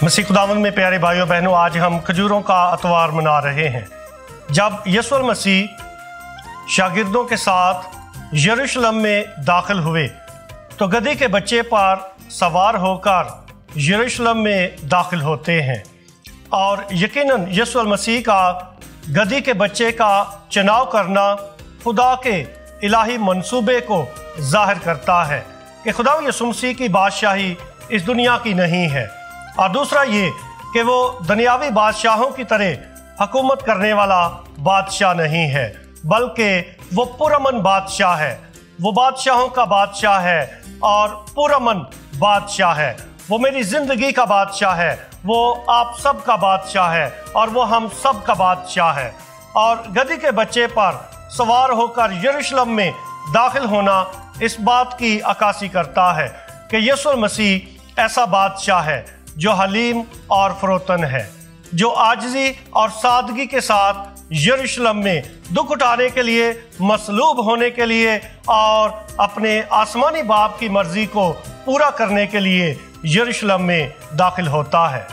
मसीह खुदावंद में प्यारे भाइयों बहनों, आज हम खजूरों का अतवार मना रहे हैं। जब यीशु मसीह शागिर्दों के साथ यरूशलेम में दाखिल हुए तो गधी के बच्चे पर सवार होकर यरूशलेम में दाखिल होते हैं और यकीनन यीशु मसीह का गधी के बच्चे का चुनाव करना खुदा के इलाही मंसूबे को जाहिर करता है कि खुदा यीशु मसीह की बादशाही इस दुनिया की नहीं है, और दूसरा ये कि वो दुनियावी बादशाहों की तरह हुकूमत करने वाला बादशाह नहीं है, बल्कि वो पुरअमन बादशाह है। वो बादशाहों का बादशाह है और पुरअमन बादशाह है। वो मेरी ज़िंदगी का बादशाह है, वो आप सब का बादशाह है और वो हम सब का बादशाह है। और गधी के बच्चे पर सवार होकर यरूशलेम में दाखिल होना इस बात की अक्कासी करता है कि यीशु मसीह ऐसा बादशाह है जो हलीम और फरोतन है, जो आजिज़ी और सादगी के साथ यरूशलेम में दुख उठाने के लिए, मसलूब होने के लिए और अपने आसमानी बाप की मर्जी को पूरा करने के लिए यरूशलेम में दाखिल होता है।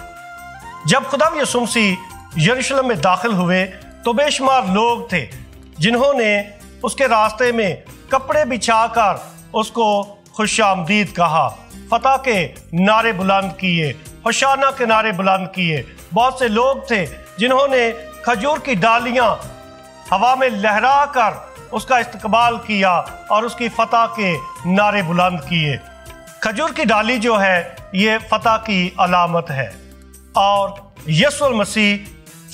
जब खुदा यीशु मसीह यरूशलेम में दाखिल हुए तो बेशुमार लोग थे जिन्होंने उसके रास्ते में कपड़े बिछाकर उसको खुशामदीद कहा, फतह के नारे बुलंद किए, होशाना के नारे बुलंद किए। बहुत से लोग थे जिन्होंने खजूर की डालियां हवा में लहरा कर उसका इस्तकबाल किया और उसकी फतह के नारे बुलंद किए। खजूर की डाली जो है ये फतह की अलामत है और यीशु मसीह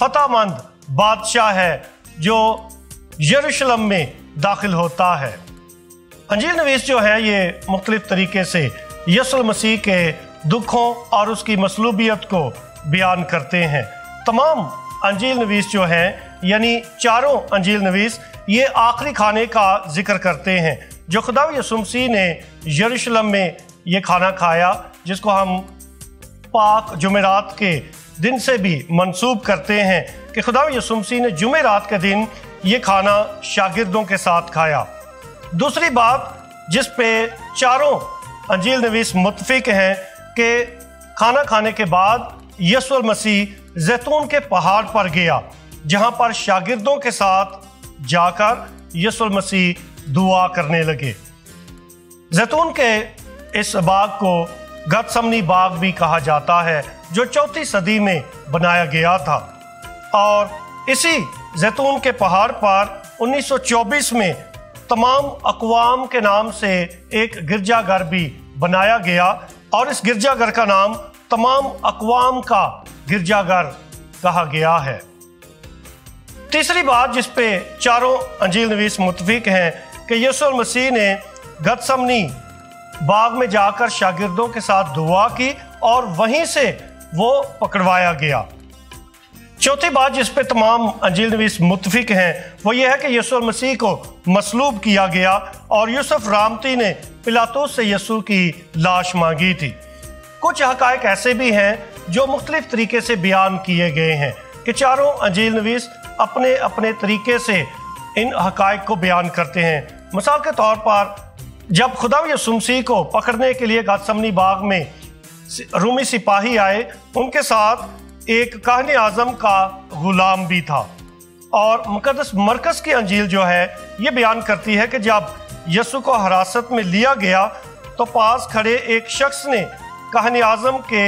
फतहमंद बादशाह है जो यरूशलेम में दाखिल होता है। अंजील नवीस जो है ये मुख्तलिफ तरीके से यीशु मसीह के दुखों और उसकी मसलूबियत को बयान करते हैं। तमाम अंजील नवीस जो हैं यानी चारों अंजील नवीस ये आखिरी खाने का जिक्र करते हैं जो खुदा यीशु मसीह ने यरूशलेम में ये खाना खाया, जिसको हम पाक जुमेरात के दिन से भी मंसूब करते हैं कि खुदा यीशु मसीह ने जुमेरात के दिन ये खाना शागिर्दों के साथ खाया। दूसरी बात जिस पे चारों अंजील नवीस मुत्तफिक हैं कि खाना खाने के बाद यीशु मसीह जैतून के पहाड़ पर गया, जहां पर शागिर्दों के साथ जाकर यीशु मसीह दुआ करने लगे। जैतून के इस बाग को गतसमनी बाग भी कहा जाता है जो 4वीं सदी में बनाया गया था, और इसी जैतून के पहाड़ पर 1924 में तमाम अक़वाम के नाम से एक गिरजाघर भी बनाया गया और इस गिरजाघर का नाम तमाम अक़वाम का गिरजाघर कहा गया है। तीसरी बात जिस पे चारों अंजील नवीस मुत्तफिक हैं कि यीशु मसीह ने गतसमनी बाग में जाकर शागिर्दों के साथ दुआ की और वहीं से वो पकड़वाया गया। चौथी बात जिस पे तमाम अंजील नवीस मुत्तफिक हैं वो ये है कि यीशु मसीह को मसलूब किया गया और यूसुफ रामती ने पिलातुस से यीशु की लाश मांगी थी। कुछ हक़ाइक़ ऐसे भी हैं जो मुख्तलिफ तरीके से बयान किए गए हैं कि चारों अंजील नवीस अपने अपने तरीके से इन हक़ाइक़ को बयान करते हैं। मिसाल के तौर पर जब खुदा यीशु मसीह को पकड़ने के लिए गतसमनी बाग में रूमी सिपाही आए, उनके साथ एक काहन आज़म का गुलाम भी था, और मुक़द्दस मरकस की अंजील जो है ये बयान करती है कि जब यीशु को हिरासत में लिया गया तो पास खड़े एक शख्स ने काहन आज़म के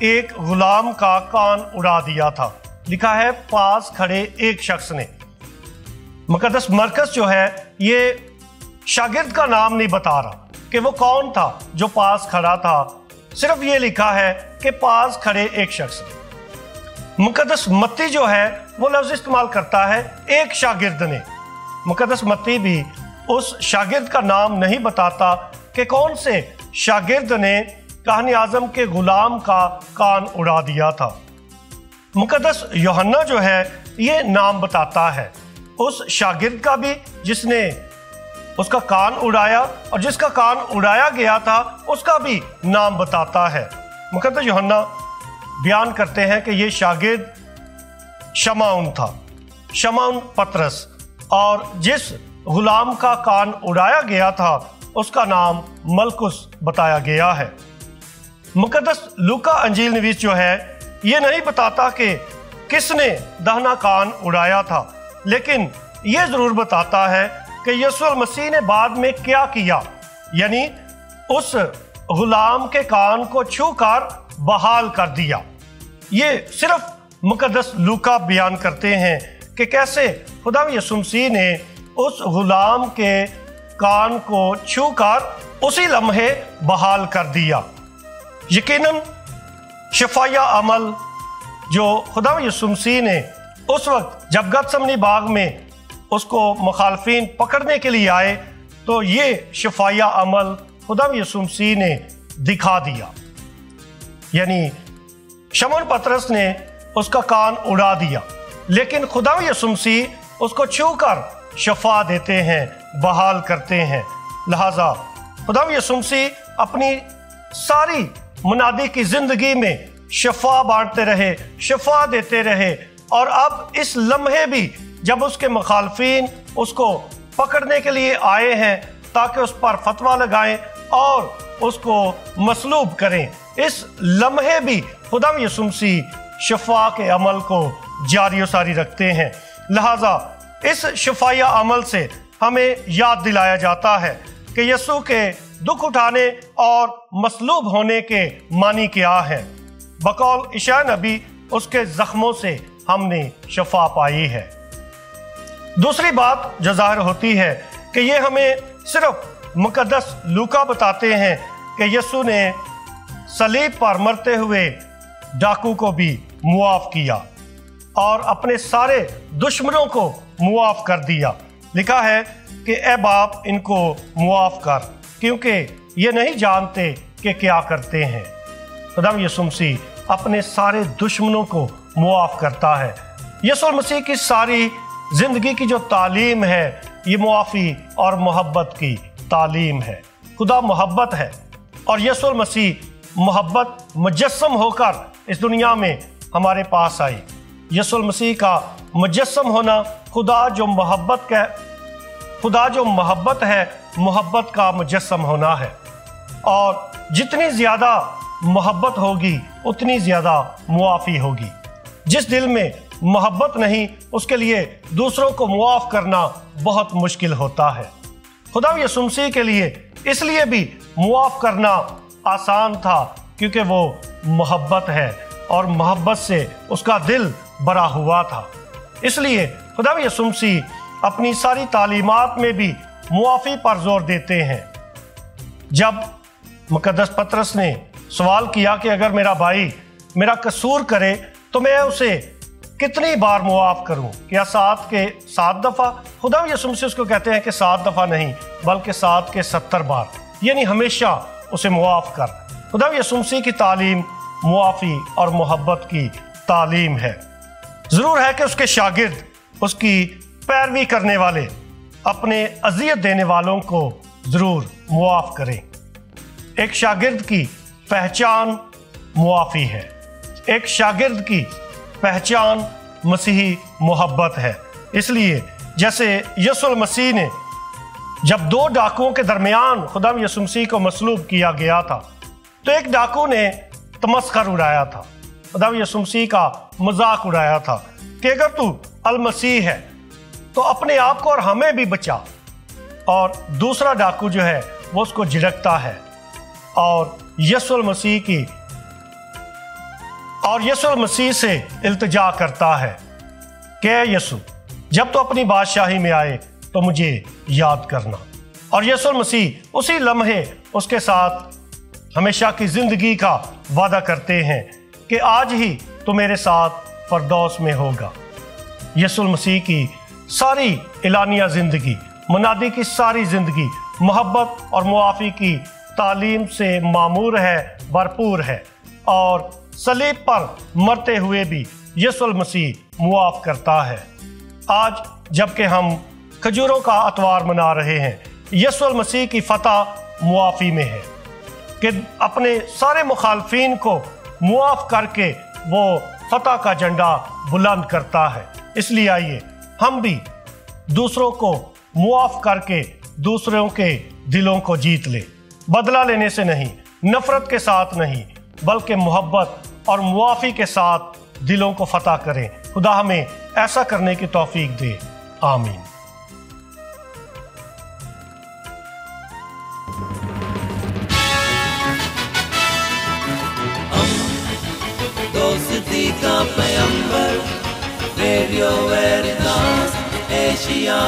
एक गुलाम का कान उड़ा दिया था। लिखा है पास खड़े एक शख्स ने। मुक़द्दस मरकस जो है ये शागिर्द का नाम नहीं बता रहा कि वो कौन था जो पास खड़ा था, सिर्फ ये लिखा है कि पास खड़े एक शख्स ने। मुक़द्दस मत्ती जो है वो लफ्ज़ इस्तेमाल करता है एक शागिर्द ने। मुक़द्दस मत्ती भी उस शागिर्द का नाम नहीं बताता कि कौन से शागिर्द ने काहन आज़म के गुलाम का कान उड़ा दिया था। मुक़द्दस यूहन्ना जो है ये नाम बताता है उस शागिर्द का भी जिसने उसका कान उड़ाया, और जिसका कान उड़ाया गया था उसका भी नाम बताता है। मुक़द्दस यूहन्ना बयान करते हैं कि ये शागिर्द शमाउन था, शमाउन पतरस, और जिस गुलाम का कान उड़ाया गया था उसका नाम मलकुस बताया गया है। मुकद्दस लूका अंजील नवीस जो है ये नहीं बताता कि किसने दाहिना कान उड़ाया था, लेकिन ये ज़रूर बताता है कि यीशु मसीह ने बाद में क्या किया, यानी उस गुलाम के कान को छूकर बहाल कर दिया। ये सिर्फ मुकद्दस लूका बयान करते हैं कि कैसे खुदा यीशु मसीह ने उस गुलाम के कान को छूकर उसी लम्हे बहाल कर दिया। यकीनन शफाया अमल जो खुदा यीशु मसीह ने उस वक्त जब गतसमनी बाग में उसको मुखालफीन पकड़ने के लिए आए, तो ये शफाया अमल खुदा यीशु मसीह ने दिखा दिया, यानी शमौन पतरस ने उसका कान उड़ा दिया, लेकिन खुदा यीशु मसीह उसको छूकर शफा देते हैं, बहाल करते हैं। लिहाजा खुदा यीशु मसीह अपनी सारी मुनादी की जिंदगी में शफा बांटते रहे, शफा देते रहे, और अब इस लम्हे भी जब उसके मुखालफीन उसको पकड़ने के लिए आए हैं ताकि उस पर फतवा लगाएं और उसको मसलूब करें, इस लम्हे भी खुदा यीशु मसीह शफा के अमल को जारी व सारी रखते हैं। लिहाजा इस शफाया अमल से हमें याद दिलाया जाता है कि यीशु के दुख उठाने और मसलूब होने के मानी क्या है। बकौल इशाया नबी उसके जख्मों से हमने शफा पाई है। दूसरी बात जो ज़ाहिर होती है कि ये हमें सिर्फ मुकद्दस लूका बताते हैं कि यीशु ने सलीब पर मरते हुए डाकू को भी मुआफ किया और अपने सारे दुश्मनों को मुआफ कर दिया। लिखा है कि ए बाप इनको मुआफ कर, क्योंकि ये नहीं जानते कि क्या करते हैं। खुदा यीशु मसीह अपने सारे दुश्मनों को मुआफ करता है। यीशु मसीह की सारी जिंदगी की जो तालीम है ये मुआफ़ी और मोहब्बत की तालीम है। खुदा मोहब्बत है और यीशु मसीह मोहब्बत मुजस्सम होकर इस दुनिया में हमारे पास आई। यीशु मसीह का मुजस्सम होना खुदा जो मोहब्बत है, मोहब्बत का मुजस्सम होना है, और जितनी ज़्यादा मोहब्बत होगी उतनी ज़्यादा मुआफ़ी होगी। जिस दिल में मोहब्बत नहीं उसके लिए दूसरों को मुआफ़ करना बहुत मुश्किल होता है। खुदा यीशु मसीह के लिए इसलिए भी मुआफ़ करना आसान था क्योंकि वो मोहब्बत है और मोहब्बत से उसका दिल भरा हुआ था। इसलिए खुदा यीशु मसीह अपनी सारी तालीमात में भी मुआफ़ी पर जोर देते हैं। जब मुकद्दस पतरस ने सवाल किया कि अगर मेरा भाई मेरा कसूर करे तो मैं उसे कितनी बार मुआफ़ करूं, क्या 7 दफ़ा? खुदा यीशु मसीह उसको कहते हैं कि 7 दफ़ा नहीं बल्कि 7 के 70 बार, यानी हमेशा उसे मुआफ़ कर। खुदा यीशु मसीह की तालीम मुआफ़ी और मोहब्बत की तालीम है। ज़रूर है कि उसके शागिर्द, उसकी पैरवी करने वाले अपने अज़ियत देने वालों को ज़रूर मुआफ़ करें। एक शागिर्द की पहचान मुआफ़ी है, एक शागिर्द की पहचान मसीही मोहब्बत है। इसलिए जैसे यीशु मसीह ने जब 2 डाकुओं के दरमियान खुदा यीशु मसीह को मसलूब किया गया था तो एक डाकू ने तमस्खर उड़ाया था, खुदा यीशु मसीह का मजाक उड़ाया था कि अगर तू अल मसीह है तो अपने आप को और हमें भी बचा। और दूसरा डाकू जो है वो उसको झिड़कता है और यीशु मसीह से इल्तिजा करता है कि यीशु जब तो अपनी बादशाही में आए तो मुझे याद करना। और यीशु मसीह उसी लम्हे उसके साथ हमेशा की जिंदगी का वादा करते हैं कि आज ही तो मेरे साथ फरदौस में होगा। यीशु मसीह की सारी इलानिया जिंदगी, मुनादी की सारी जिंदगी मोहब्बत और मुआफ़ी की तालीम से मामूर है, भरपूर है, और सलीब पर मरते हुए भी यीशु मसीह मुआफ़ करता है। आज जबकि हम खजूरों का अतवार मना रहे हैं, यीशु मसीह की फतह मुआफ़ी में है कि अपने सारे मुखालफीन को मुआफ़ करके वो फतह का झंडा बुलंद करता है। इसलिए आइए हम भी दूसरों को मुआफ़ करके दूसरों के दिलों को जीत ले, बदला लेने से नहीं, नफ़रत के साथ नहीं, بلکہ محبت اور معافی کے ساتھ دلوں کو فتح کریں۔ خدا ہمیں ایسا کرنے کی توفیق دے، آمین۔ دوستی کا پیمبر، ریڈیو ویریتاس ایشیا۔